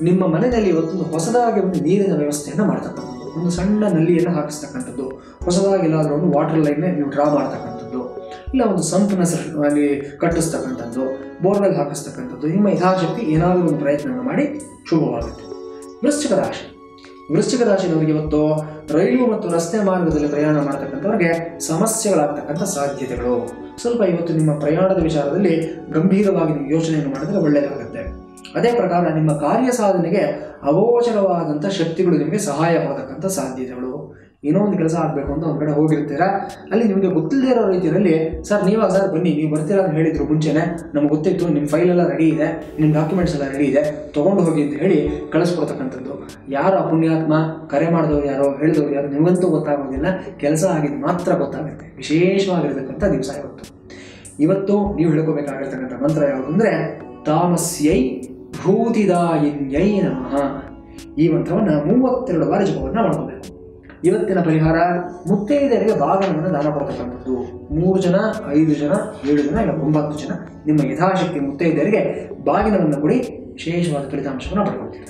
ನಿಮ್ಮ ಮನೆಯಲ್ಲಿ ಇವತ್ತೊಂದು ಹೊಸದಾಗಿ ಒಂದು ನೀರಿನ ವ್ಯವಸ್ಥೆಯನ್ನು ಮಾಡ್ತಕ್ಕಂಥದ್ದು, ಒಂದು ಸಣ್ಣ ನಲ್ಲಿಯನ್ನು ಹಾಕಿಸ್ತಕ್ಕಂಥದ್ದು, ಹೊಸದಾಗಿ ಎಲ್ಲಾದರೂ ಒಂದು ವಾಟರ್ ಲೈನ್ ನೀವು ಡ್ರಾ ಮಾಡ್ತಕ್ಕಂಥದ್ದು, ಇಲ್ಲ ಒಂದು ಸಂಪನ್ನ ಅಲ್ಲಿ ಕಟ್ಟಿಸ್ತಕ್ಕಂಥದ್ದು, ಬೋರ್ವೆಲ್ ಹಾಕಿಸ್ತಕ್ಕಂಥದ್ದು, ನಿಮ್ಮ ಯಥಾಶಕ್ತಿ ಏನಾದರೂ ಒಂದು ಪ್ರಯತ್ನವನ್ನು ಮಾಡಿ ಶುಭವಾಗುತ್ತೆ. ವೃಶ್ಚಿಕ ರಾಶಿಯವರಿಗೆ ಇವತ್ತು ರೈಲು ಮತ್ತು ರಸ್ತೆ ಮಾರ್ಗದಲ್ಲಿ ಪ್ರಯಾಣ ಮಾಡತಕ್ಕಂಥವ್ರಿಗೆ ಸಮಸ್ಯೆಗಳಾಗ್ತಕ್ಕಂಥ ಸಾಧ್ಯತೆಗಳು ಸ್ವಲ್ಪ. ಇವತ್ತು ನಿಮ್ಮ ಪ್ರಯಾಣದ ವಿಚಾರದಲ್ಲಿ ಗಂಭೀರವಾಗಿ ನೀವು ಯೋಚನೆಯನ್ನು ಮಾಡಿದ್ರೆ ಒಳ್ಳೆಯದಾಗುತ್ತೆ. ಅದೇ ಪ್ರಕಾರ ನಿಮ್ಮ ಕಾರ್ಯ ಸಾಧನೆಗೆ ಅಗೋಚರವಾದಂಥ ಶಕ್ತಿಗಳು ನಿಮಗೆ ಸಹಾಯ ಮಾಡತಕ್ಕಂಥ ಸಾಧ್ಯತೆಗಳು. ಏನೋ ಒಂದು ಕೆಲಸ ಆಗಬೇಕು ಅಂತ ಒಂದು ಕಡೆ ಹೋಗಿರ್ತೀರಾ, ಅಲ್ಲಿ ನಿಮಗೆ ಗೊತ್ತಿಲ್ಲದೇ ಇರೋ ರೀತಿಯಲ್ಲಿ ಸರ್ ನೀವಾಗ ಸರ್ ಬನ್ನಿ, ನೀವು ಬರ್ತೀರಾ ಅಂತ ಹೇಳಿದ್ರು ಮುಂಚೆನೆ, ನಮ್ಗೆ ಗೊತ್ತಿತ್ತು, ನಿಮ್ಮ ಫೈಲ್ ಎಲ್ಲ ರೆಡಿ ಇದೆ, ನಿಮ್ಮ ಡಾಕ್ಯುಮೆಂಟ್ಸ್ ಎಲ್ಲ ರೆಡಿ ಇದೆ, ತೊಗೊಂಡು ಹೋಗಿ ಅಂತ ಹೇಳಿ ಕಳಿಸ್ಕೊಡ್ತಕ್ಕಂಥದ್ದು. ಯಾರು ಪುಣ್ಯಾತ್ಮ ಕರೆ ಮಾಡಿದವ್ರು ಯಾರೋ ಹೇಳಿದವ್ರು ಯಾರು ನಿಮಗಂತೂ ಗೊತ್ತಾಗೋದಿಲ್ಲ, ಕೆಲಸ ಆಗಿದ್ದು ಮಾತ್ರ ಗೊತ್ತಾಗುತ್ತೆ. ವಿಶೇಷವಾಗಿರ್ತಕ್ಕಂಥ ದಿವಸ ಇವತ್ತು ನೀವು ಹೇಳ್ಕೋಬೇಕಾಗಿರ್ತಕ್ಕಂಥ ಮಂತ್ರ ಯಾವುದು ಅಂದರೆ ತಾಮಸ್ಯೈ ಭೂತಿದಾಯಿನ್ಯೈ ನಮಃ. ಈ ಮಂತ್ರವನ್ನು 32 ಬಾರಿ ಜಪವನ್ನು ಮಾಡ್ಕೋಬೇಕು. ಇವತ್ತಿನ ಪರಿಹಾರ ಮುತ್ತೈದೆಯರಿಗೆ ಬಾಗಿನವನ್ನು ದಾನ ಕೊಡ್ತಕ್ಕಂಥದ್ದು. 3 ಜನ, 5 ಜನ, 7 ಜನ, ಇಲ್ಲ 9 ಜನ ನಿಮ್ಮ ಯಥಾಶಕ್ತಿ ಮುತ್ತೈದೆಯರಿಗೆ ಬಾಗಿನವನ್ನು ಕೊಡಿ, ವಿಶೇಷವಾದ ಫಲಿತಾಂಶವನ್ನು ಪಡ್ಕೊಳ್ತೀರ.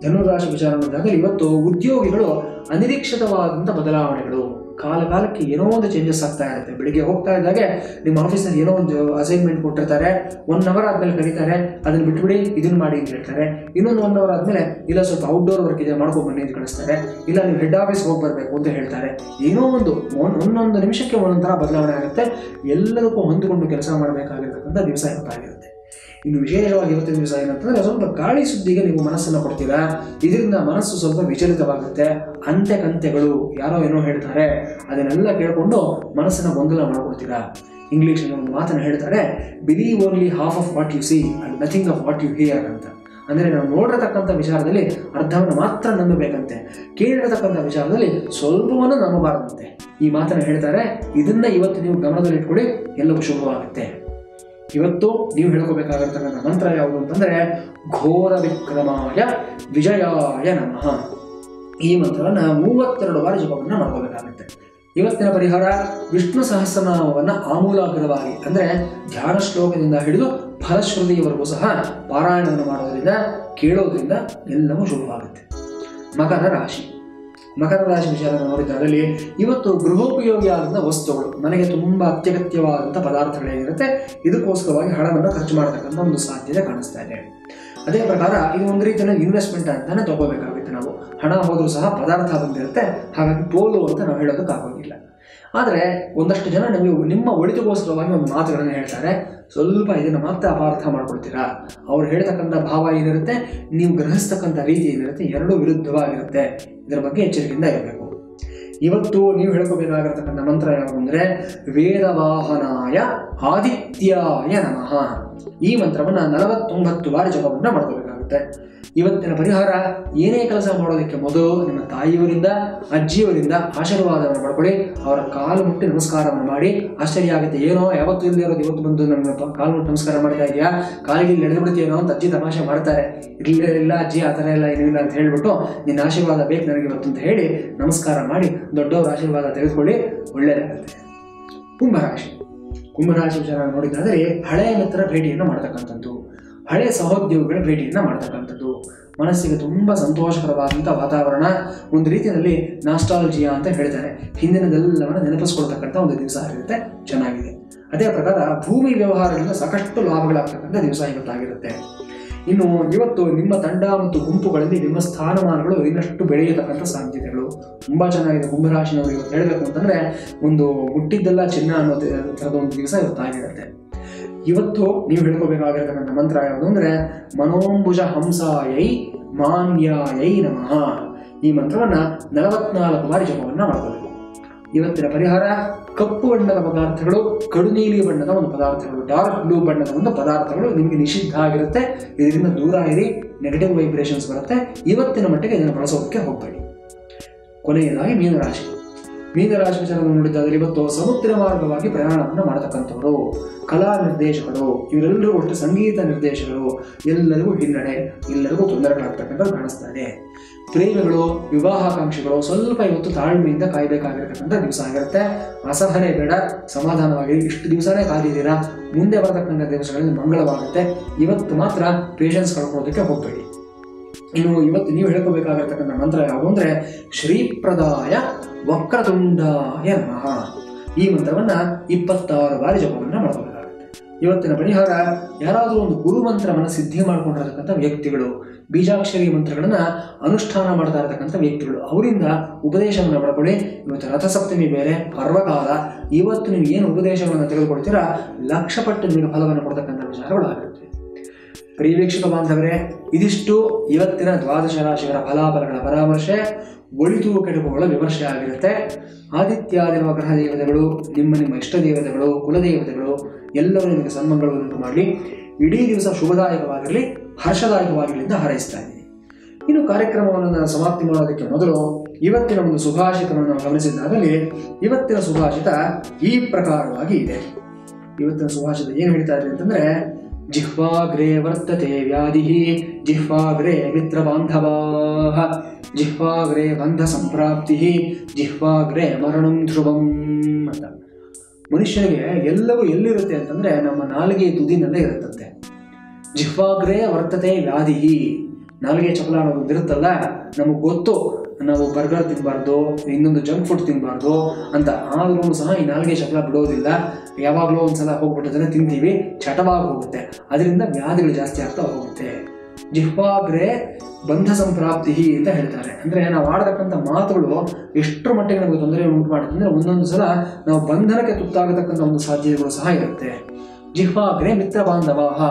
ಧನುರಾಶಿ ವಿಚಾರ ಮಾಡಿದಾಗ ಇವತ್ತು ಉದ್ಯೋಗಿಗಳು ಅನಿರೀಕ್ಷಿತವಾದಂಥ ಬದಲಾವಣೆಗಳು, ಕಾಲಕ್ಕೆ ಏನೋ ಒಂದು ಚೇಂಜಸ್ ಆಗ್ತಾ ಇರುತ್ತೆ. ಬೆಳಿಗ್ಗೆ ಹೋಗ್ತಾ ಇದ್ದಾಗೆ ನಿಮ್ಮ ಆಫೀಸ್ನಲ್ಲಿ ಏನೋ ಒಂದು ಅಸೈನ್ಮೆಂಟ್ ಕೊಟ್ಟಿರ್ತಾರೆ, 1 ಅವರ್ ಆದಮೇಲೆ ಕರೀತಾರೆ, ಅದನ್ನು ಬಿಟ್ಬಿಡಿ ಇದನ್ನು ಮಾಡಿ ಅಂತ ಹೇಳ್ತಾರೆ. ಇನ್ನೊಂದು 1 ಅವರ್ ಆದಮೇಲೆ ಇಲ್ಲ ಸ್ವಲ್ಪ ಔಟ್ಡೋರ್ ವರ್ಕ್ ಇದೆ ಮಾಡ್ಕೊಂಡ್ಬನ್ನಿ ಅಂತ ಕಳಿಸ್ತಾರೆ, ಇಲ್ಲ ನೀವು ಹೆಡ್ ಆಫೀಸ್ಗೆ ಹೋಗಿ ಬರಬೇಕು ಅಂತ ಹೇಳ್ತಾರೆ. ಏನೋ ಒಂದೊಂದು ನಿಮಿಷಕ್ಕೆ ಒಂದೊಂದು ಥರ ಬದಲಾವಣೆ ಆಗುತ್ತೆ. ಎಲ್ಲದಕ್ಕೂ ಹೊಂದಿಕೊಂಡು ಕೆಲಸ ಮಾಡಬೇಕಾಗಿರ್ತಕ್ಕಂಥ ದಿವಸ ಇವತ್ತಾಗಿರುತ್ತೆ. ಇನ್ನು ವಿಶೇಷವಾಗಿ ಇವತ್ತಿನ ದಿವಸ ಏನಂತಂದರೆ ಸ್ವಲ್ಪ ಗಾಳಿ ಸುದ್ದಿಗೆ ನೀವು ಮನಸ್ಸನ್ನು ಕೊಡ್ತೀರಾ. ಇದರಿಂದ ಮನಸ್ಸು ಸ್ವಲ್ಪ ವಿಚಲಿತವಾಗುತ್ತೆ. ಅಂತ್ಯಕಂತ್ಯಗಳು ಯಾರೋ ಏನೋ ಹೇಳ್ತಾರೆ, ಅದನ್ನೆಲ್ಲ ಕೇಳಿಕೊಂಡು ಮನಸ್ಸನ್ನು ಗೊಂದಲ ಮಾಡ್ಕೊಡ್ತೀರಾ. ಇಂಗ್ಲೀಷಲ್ಲಿ ಒಂದು ಮಾತನ್ನು ಹೇಳ್ತಾರೆ, believe only half of what you see and nothing of what you hear ಅಂತ. ಅಂದರೆ ನಾವು ನೋಡಿರತಕ್ಕಂಥ ವಿಚಾರದಲ್ಲಿ ಅರ್ಧವನ್ನು ಮಾತ್ರ ನಂಬಬೇಕಂತೆ, ಕೇಳಿರತಕ್ಕಂಥ ವಿಚಾರದಲ್ಲಿ ಸ್ವಲ್ಪವನ್ನು ನಂಬಬಾರದಂತೆ. ಈ ಮಾತನ್ನು ಹೇಳ್ತಾರೆ. ಇದನ್ನು ಇವತ್ತು ನೀವು ಗಮನದಲ್ಲಿಟ್ಕೊಳ್ಳಿ, ಎಲ್ಲವೂ ಶುಭವಾಗುತ್ತೆ. ಇವತ್ತು ನೀವು ಹೇಳ್ಕೋಬೇಕಾಗಿರ್ತಕ್ಕಂಥ ಮಂತ್ರ ಯಾವುದು ಅಂತಂದರೆ ಘೋರ ವಿಕ್ರಮಾಯ ವಿಜಯಾಯ ನಮಃ. ಈ ಮಂತ್ರವನ್ನು 32 ಬಾರಿ ಜಪವನ್ನು ಮಾಡ್ಕೋಬೇಕಾಗುತ್ತೆ. ಇವತ್ತಿನ ಪರಿಹಾರ ವಿಷ್ಣು ಸಹಸ್ರನಾಮವನ್ನು ಆಮೂಲಾಗ್ರವಾಗಿ ಅಂದರೆ ಧ್ಯಾನ ಶ್ಲೋಕದಿಂದ ಹಿಡಿದು ಫಲಶ್ರುತಿಯವರೆಗೂ ಸಹ ಪಾರಾಯಣವನ್ನು ಮಾಡೋದರಿಂದ ಕೇಳೋದ್ರಿಂದ ಎಲ್ಲವೂ ಶುಭವಾಗುತ್ತೆ. ಮಕರ ರಾಶಿ ವಿಚಾರ ನೋಡಿದಾಗಲಿ ಇವತ್ತು ಗೃಹೋಪಯೋಗಿ ಆದಂಥ ವಸ್ತುಗಳು, ಮನೆಗೆ ತುಂಬ ಅತ್ಯಗತ್ಯವಾದಂಥ ಪದಾರ್ಥಗಳೇನಿರುತ್ತೆ, ಇದಕ್ಕೋಸ್ಕರವಾಗಿ ಹಣವನ್ನು ಖರ್ಚು ಮಾಡತಕ್ಕಂಥ ಒಂದು ಸಾಧ್ಯತೆ ಕಾಣಿಸ್ತಾ ಇದೆ. ಅದೇ ಪ್ರಕಾರ ಇದು ಒಂದು ರೀತಿಯಲ್ಲಿ ಇನ್ವೆಸ್ಟ್ಮೆಂಟ್ ಅಂತಾನೆ ತಗೋಬೇಕಾಗುತ್ತೆ. ನಾವು ಹಣ ಹೋದರೂ ಸಹ ಪದಾರ್ಥ ಬಂದಿರುತ್ತೆ, ಹಾಗಾಗಿ ಪೋಲು ಅಂತ ನಾವು ಹೇಳೋದಕ್ಕಾಗೋದಿಲ್ಲ. ಆದರೆ ಒಂದಷ್ಟು ಜನ ನಿಮ್ಮ ಒಳಿತಿಗೋಸ್ಕರವಾಗಿ ಒಂದು ಮಾತುಗಳನ್ನು ಹೇಳ್ತಾರೆ, ಸ್ವಲ್ಪ ಇದನ್ನು ಮಾತ್ರ ಅಪಾರ್ಥ ಮಾಡ್ಕೊಳ್ತೀರಾ. ಅವ್ರು ಹೇಳ್ತಕ್ಕಂಥ ಭಾವ ಏನಿರುತ್ತೆ, ನೀವು ಗ್ರಹಿಸ್ತಕ್ಕಂಥ ರೀತಿ ಏನಿರುತ್ತೆ, ಎರಡೂ ವಿರುದ್ಧವಾಗಿರುತ್ತೆ. ಇದರ ಬಗ್ಗೆ ಎಚ್ಚರಿಕೆಯಿಂದ ಇರಬೇಕು. ಇವತ್ತು ನೀವು ಹೇಳ್ಕೋಬೇಕಾಗಿರ್ತಕ್ಕಂಥ ಮಂತ್ರ ಯಾವುದು ಅಂದರೆ ವೇದವಾಹನಾಯ ಆದಿತ್ಯಾಯ ನಮಃ. ಈ ಮಂತ್ರವನ್ನು 49 ಬಾರಿ ಜಪವನ್ನು ಮಾಡ್ಕೋಬೇಕಾಗುತ್ತೆ. ಇವತ್ತಿನ ಪರಿಹಾರ, ಏನೇ ಕೆಲಸ ಮಾಡೋದಕ್ಕೆ ಮೊದಲು ನಿಮ್ಮ ತಾಯಿಯವರಿಂದ ಅಜ್ಜಿಯವರಿಂದ ಆಶೀರ್ವಾದವನ್ನು ಪಡ್ಕೊಳ್ಳಿ. ಅವರ ಕಾಲು ಮುಟ್ಟಿ ನಮಸ್ಕಾರವನ್ನು ಮಾಡಿ. ಆಶ್ಚರ್ಯ ಆಗುತ್ತೆ, ಏನೋ ಯಾವತ್ತೂ ಇಲ್ಲದೆ ಇರೋದು ಇವತ್ತು ಬಂದು ನಮ್ಮ ಕಾಲು ಮುಟ್ಟಿ ನಮಸ್ಕಾರ ಮಾಡ್ತಾ ಇದೆಯಾ, ಕಾಲಿಗೆ ಎಳೆದು ಬಿಡ್ತೀಯೇನೋ ಅಂತ ಅಜ್ಜಿ ತಮಾಷೆ ಮಾಡ್ತಾರೆ. ಇಲ್ಲ ಅಜ್ಜಿ ಆ ಥರ ಎಲ್ಲ ಏನಿಲ್ಲ ಅಂತ ಹೇಳ್ಬಿಟ್ಟು ನಿನ್ನ ಆಶೀರ್ವಾದ ಬೇಕು ನನಗೆ ಇವತ್ತು ಅಂತ ಹೇಳಿ ನಮಸ್ಕಾರ ಮಾಡಿ ದೊಡ್ಡವರ ಆಶೀರ್ವಾದ ತೆಗೆದುಕೊಳ್ಳಿ, ಒಳ್ಳೆಯದಾಗುತ್ತೆ. ಕುಂಭರಾಶಿ ವಿಚಾರ ನೋಡಿದ್ದಾದರೆ ಹಳೆಯ ಮಿತ್ರ ಭೇಟಿಯನ್ನು ಮಾಡ್ತಕ್ಕಂಥದ್ದು, ಹಳೆಯ ಸಹೋದ್ಯೋಗಿಗಳ ಭೇಟಿಯನ್ನು ಮಾಡ್ತಕ್ಕಂಥದ್ದು, ಮನಸ್ಸಿಗೆ ತುಂಬ ಸಂತೋಷಕರವಾದಂಥ ವಾತಾವರಣ, ಒಂದು ರೀತಿಯಲ್ಲಿ ನಾಸ್ಟಾಲಜಿಯಾ ಅಂತ ಹೇಳ್ತಾರೆ, ಹಿಂದಿನದೆಲ್ಲವನ್ನು ನೆನಪಿಸ್ಕೊಳ್ತಕ್ಕಂಥ ಒಂದು ದಿವಸ ಆಗಿರುತ್ತೆ, ಚೆನ್ನಾಗಿದೆ. ಅದೇ ಪ್ರಕಾರ ಭೂಮಿ ವ್ಯವಹಾರದಿಂದ ಸಾಕಷ್ಟು ಲಾಭಗಳಾಗ್ತಕ್ಕಂಥ ದಿವಸ ಇವತ್ತಾಗಿರುತ್ತೆ. ಇನ್ನು ಇವತ್ತು ನಿಮ್ಮ ತಂಡ ಮತ್ತು ಗುಂಪುಗಳಲ್ಲಿ ನಿಮ್ಮ ಸ್ಥಾನಮಾನಗಳು ಇನ್ನಷ್ಟು ಬೆಳೆಯತಕ್ಕಂಥ ಸಾಧ್ಯತೆಗಳು ತುಂಬ ಚೆನ್ನಾಗಿದೆ. ಕುಂಭರಾಶಿನವರು ಇವತ್ತು ಹೇಳಬೇಕು ಅಂತಂದರೆ ಒಂದು ಮುಟ್ಟಿದ್ದೆಲ್ಲ ಚಿನ್ನ ಅನ್ನೋ ಥರದ ಒಂದು ದಿವಸ ಇವತ್ತಾಗಿರುತ್ತೆ. ಇವತ್ತು ನೀವು ಹೇಳ್ಕೋಬೇಕಾಗಿರ್ತಕ್ಕಂಥ ಮಂತ್ರ ಯಾವುದು ಅಂದರೆ ಮನೋಂಬುಜ ಹಂಸಾಯೈ ಮಾನ್ಯಾಯೈ ನಮಃ. ಈ ಮಂತ್ರವನ್ನು 44 ಬಾರಿ ಜಪವನ್ನು ಮಾಡ್ಕೋಬೇಕು. ಇವತ್ತಿನ ಪರಿಹಾರ, ಕಪ್ಪು ಬಣ್ಣದ ಪದಾರ್ಥಗಳು, ಕಡು ನೀಲಿ ಬಣ್ಣದ ಒಂದು ಪದಾರ್ಥಗಳು, ಡಾರ್ಕ್ ಬ್ಲೂ ಬಣ್ಣದ ಒಂದು ಪದಾರ್ಥಗಳು ನಿಮಗೆ ನಿಷಿದ್ಧ ಆಗಿರುತ್ತೆ. ಇದರಿಂದ ದೂರ ಇರಿ, ನೆಗೆಟಿವ್ ವೈಬ್ರೇಷನ್ಸ್ ಬರುತ್ತೆ. ಇವತ್ತಿನ ಮಟ್ಟಿಗೆ ಇದನ್ನು ಬಳಸೋದಕ್ಕೆ ಹೋಗಬೇಡಿ. ಕೊನೆಯದಾಗಿ ಮೀನರಾಶಿ ವಿಚಾರ ನೋಡಿದ್ದಾದರೆ ಇವತ್ತು ಸಮುದ್ರ ಮಾರ್ಗವಾಗಿ ಪ್ರಯಾಣವನ್ನು ಮಾಡತಕ್ಕಂಥವರು, ಕಲಾ ನಿರ್ದೇಶಕರು, ಇವರೆಲ್ಲರೂ ಒಟ್ಟು ಸಂಗೀತ ನಿರ್ದೇಶಕರು, ಎಲ್ಲರಿಗೂ ಹಿನ್ನಡೆ, ಎಲ್ಲರಿಗೂ ತೊಂದರೆಗಳಾಗ್ತಕ್ಕಂಥದ್ದು ಕಾಣಿಸ್ತಾ ಇದೆ. ಪ್ರೇಮಿಗಳು, ವಿವಾಹಾಕಾಂಕ್ಷಿಗಳು ಸ್ವಲ್ಪ ಇವತ್ತು ತಾಳ್ಮೆಯಿಂದ ಕಾಯಬೇಕಾಗಿರ್ತಕ್ಕಂಥ ದಿವಸ ಆಗಿರುತ್ತೆ. ಅಸಹನೆ ಬೇಡ, ಸಮಾಧಾನವಾಗಿ ಇಷ್ಟು ದಿವಸನೇ ಕಾದಿದ್ದೀರಾ, ಮುಂದೆ ಬರತಕ್ಕಂಥ ದಿವಸಗಳಲ್ಲಿ ಮಂಗಳವಾಗುತ್ತೆ. ಇವತ್ತು ಮಾತ್ರ ಪೇಷನ್ಸ್ ಕಳ್ಕೊಳ್ಳೋದಕ್ಕೆ ಹೋಗಬೇಡಿ. ಇನ್ನು ಇವತ್ತು ನೀವು ಹೇಳ್ಕೋಬೇಕಾಗಿರ್ತಕ್ಕಂಥ ಮಂತ್ರ ಯಾವುದು ಅಂದರೆ ಶ್ರೀಪ್ರದಾಯ ವಕ್ರತುಂಡಾಯ ನಮಃ. ಈ ಮಂತ್ರವನ್ನು 26 ಬಾರಿ ಜಪವನ್ನು ಮಾಡಬೇಕಾಗುತ್ತೆ. ಇವತ್ತಿನ ಪರಿಹಾರ, ಯಾರಾದರೂ ಒಂದು ಗುರು ಮಂತ್ರವನ್ನು ಸಿದ್ಧಿ ಮಾಡ್ಕೊಂಡಿರತಕ್ಕಂಥ ವ್ಯಕ್ತಿಗಳು, ಬೀಜಾಕ್ಷರಿ ಮಂತ್ರಗಳನ್ನು ಅನುಷ್ಠಾನ ಮಾಡ್ತಾ ಇರತಕ್ಕಂಥ ವ್ಯಕ್ತಿಗಳು, ಅವರಿಂದ ಉಪದೇಶವನ್ನು ಪಡ್ಕೊಳ್ಳಿ. ಇವತ್ತು ರಥಸಪ್ತಮಿ ಬೇರೆ, ಪರ್ವಕಾಲ. ಇವತ್ತು ನೀವು ಏನು ಉಪದೇಶವನ್ನು ತೆಗೆದುಕೊಳ್ತೀರಾ, ಲಕ್ಷಪಟ್ಟು ನಿಮಗೆ ಫಲವನ್ನು ಕೊಡ್ತಕ್ಕಂಥ ವಿಚಾರಗಳು ಆಗಿರುತ್ತೆ. ಪ್ರಿಯವೀಕ್ಷಕ ಬಾಂಧವರೇ, ಇದಿಷ್ಟು ಇವತ್ತಿನ 12 ರಾಶಿಗಳ ಫಲಾಫಲಗಳ ಪರಾಮರ್ಶೆ, ಒಳಿತು ಕೆಡುಕುಗಳ ವಿಮರ್ಶೆ ಆಗಿರುತ್ತೆ. ಆದಿತ್ಯಾದಿರುವ ಗ್ರಹ ದೇವತೆಗಳು, ನಿಮ್ಮ ಇಷ್ಟ ದೇವತೆಗಳು, ಕುಲದೇವತೆಗಳು ಎಲ್ಲರೂ ನಿಮಗೆ ಸನ್ಮಂಗಳವನ್ನುಂಟು ಮಾಡಲಿ. ಇಡೀ ದಿವಸ ಶುಭದಾಯಕವಾಗಿರಲಿ, ಹರ್ಷದಾಯಕವಾಗಿರಲಿ ಅಂತ ಹಾರೈಸ್ತಾ ಇದ್ದೀನಿ. ಇನ್ನು ಕಾರ್ಯಕ್ರಮವನ್ನು ಸಮಾಪ್ತಿ ಮಾಡೋದಕ್ಕೆ ಮೊದಲು ಇವತ್ತಿನ ಒಂದು ಸುಭಾಷಿತವನ್ನು ನಾವು ಗಮನಿಸಿದ್ದಾದಲ್ಲಿ, ಇವತ್ತಿನ ಸುಭಾಷಿತ ಈ ಪ್ರಕಾರವಾಗಿ ಇದೆ. ಇವತ್ತಿನ ಸುಭಾಷಿತ ಏನು ಹೇಳ್ತಾ ಇದೆ ಅಂತಂದರೆ, ಜಿಹ್ವಾಗ್ರೇ ವರ್ತತೆ ವ್ಯಾಧಿ, ಜಿಹ್ವಾಗ್ರೇ ಮಿತ್ರ ಬಾಂಧವಾಃ, ಜಿಹ್ವಾಗ್ರೇ ಬಂಧ ಸಂಪ್ರಾಪ್ತಿ, ಜಿಹ್ವಾಗ್ರೇ ಮರಣಂ ಧ್ರುವಂ ಅಂತ. ಮನುಷ್ಯನಿಗೆ ಎಲ್ಲವೂ ಎಲ್ಲಿರುತ್ತೆ ಅಂತಂದರೆ ನಮ್ಮ ನಾಲಿಗೆ ತುದಿನಲ್ಲೇ ಇರುತ್ತಂತೆ. ಜಿಹ್ವಾಗ್ರೇ ವರ್ತತೆ ವ್ಯಾಧಿ, ನಾಲಿಗೆ ಚಪಲ ಅನ್ನೋದು ಇರುತ್ತಲ್ಲ, ನಮಗೆ ಗೊತ್ತು ನಾವು ಬರ್ಗರ್ ತಿನ್ನಬಾರ್ದು, ಇನ್ನೊಂದು ಜಂಕ್ ಫುಡ್ ತಿನ್ನಬಾರ್ದು ಅಂತ, ಆದ್ರೂ ಸಹ ಈ ನಾಲಿಗೆ ಚಪಲ ಬಿಡೋದಿಲ್ಲ. ಯಾವಾಗಲೂ ಒಂದ್ಸಲ ಹೋಗ್ಬಿಟ್ಟಿದ್ರೆ ತಿಂತೀವಿ, ಚಟವಾಗಿ ಹೋಗುತ್ತೆ, ಅದರಿಂದ ವ್ಯಾಧಿಗಳು ಜಾಸ್ತಿ ಆಗ್ತಾ ಹೋಗುತ್ತೆ. ಜಿಹ್ವಾಗ್ರೇ ಬಂಧ ಸಂಪ್ರಾಪ್ತಿ ಅಂತ ಹೇಳ್ತಾರೆ. ಅಂದರೆ ನಾವು ಆಡತಕ್ಕಂಥ ಮಾತುಗಳು ಎಷ್ಟರ ಮಟ್ಟಿಗೆ ನಮಗೆ ತೊಂದರೆ ಉಂಟು ಮಾಡುತ್ತೆ ಅಂದರೆ ಒಂದೊಂದು ಸಲ ನಾವು ಬಂಧನಕ್ಕೆ ತುತ್ತಾಗತಕ್ಕಂಥ ಒಂದು ಸಾಧ್ಯತೆಗಳು ಸಹ ಇರುತ್ತೆ. ಜಿಹ್ವಾಗ್ರೇ ಮಿತ್ರ ಬಾಂಧವಾಃ,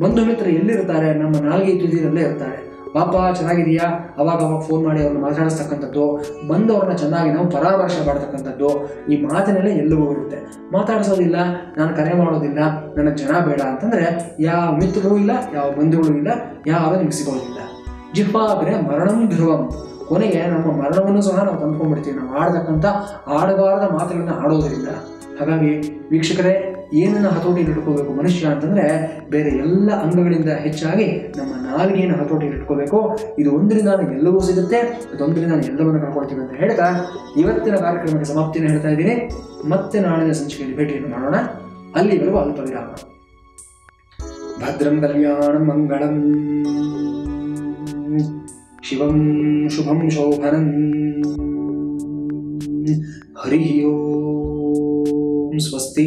ಬಂಧು ಮಿತ್ರ ಎಲ್ಲಿರ್ತಾರೆ, ನಮ್ಮ ನಾಲ್ಗೆ ತುದಿಯಲ್ಲೇ ಇರ್ತಾರೆ. ಪಾಪ ಚೆನ್ನಾಗಿದೆಯಾ, ಅವಾಗ ಫೋನ್ ಮಾಡಿ ಅವ್ರನ್ನ ಮಾತಾಡಿಸ್ತಕ್ಕಂಥದ್ದು, ಬಂದವ್ರನ್ನ ಚೆನ್ನಾಗಿ ನಾವು ಪರಾಮರ್ಶೆ ಮಾಡ್ತಕ್ಕಂಥದ್ದು, ಈ ಮಾತಿನಲ್ಲೇ ಎಲ್ಲವೂ ಇರುತ್ತೆ. ಮಾತಾಡಿಸೋದಿಲ್ಲ, ನಾನು ಕರೆ ಮಾಡೋದಿಲ್ಲ, ನನಗೆ ಜನ ಬೇಡ ಅಂತಂದರೆ ಯಾವ ಮಿತ್ರರು ಇಲ್ಲ, ಯಾವ ಬಂಧುಗಳು ಇಲ್ಲ, ಯಾರು ನಿಮ್ಗೆ ಸಿಗೋದಿಲ್ಲ. ಜಿಹ್ವಾಗ್ರೇ ಮರಣಂ ಧ್ರುವಂ, ಕೊನೆಗೆ ನಮ್ಮ ಮರಣವನ್ನು ಸಹ ನಾವು ತಂದ್ಕೊಂಡ್ಬಿಡ್ತೀವಿ ನಾವು ಆಡತಕ್ಕಂಥ ಆಡಬಾರದ ಮಾತುಗಳನ್ನ ಆಡೋದ್ರಿಂದ. ಹಾಗಾಗಿ ವೀಕ್ಷಕರೇ, ಏನನ್ನು ಹತೋಟಿಯಲ್ಲಿ ಇಟ್ಕೋಬೇಕು ಮನುಷ್ಯ ಅಂತಂದರೆ, ಬೇರೆ ಎಲ್ಲ ಅಂಗಗಳಿಂದ ಹೆಚ್ಚಾಗಿ ನಮ್ಮ ನಾಲಿಗೆಯನ್ನು ಹತೋಟಿಯಲ್ಲಿ ಇಟ್ಕೋಬೇಕು. ಇದು ಒಂದರಿಂದ ನನಗೆ ಎಲ್ಲವೂ ಸಿಗುತ್ತೆ, ಅದೊಂದರಿಂದ ನಾನು ಎಲ್ಲವನ್ನು ಕಳ್ಕೊಳ್ತೀವಿ ಅಂತ ಹೇಳ್ತಾ ಇವತ್ತಿನ ಕಾರ್ಯಕ್ರಮಕ್ಕೆ ಸಮಾಪ್ತಿಯನ್ನು ಹೇಳ್ತಾ ಇದ್ದೀನಿ. ಮತ್ತೆ ನಾಳಿನ ಸಂಚಿಕೆಯಲ್ಲಿ ಭೇಟಿಯನ್ನು ಮಾಡೋಣ. ಅಲ್ಲಿವರೆಗೂ ಅಲ್ಪ ವಿರಾಮ. ಭದ್ರಂ ಕಲ್ಯಾಣಂ ಮಂಗಳಂ ಶಿವಂ ಶುಭಂ ಶೋಭನಂ. ಹರಿ ಓಂ ಸ್ವಸ್ತಿ.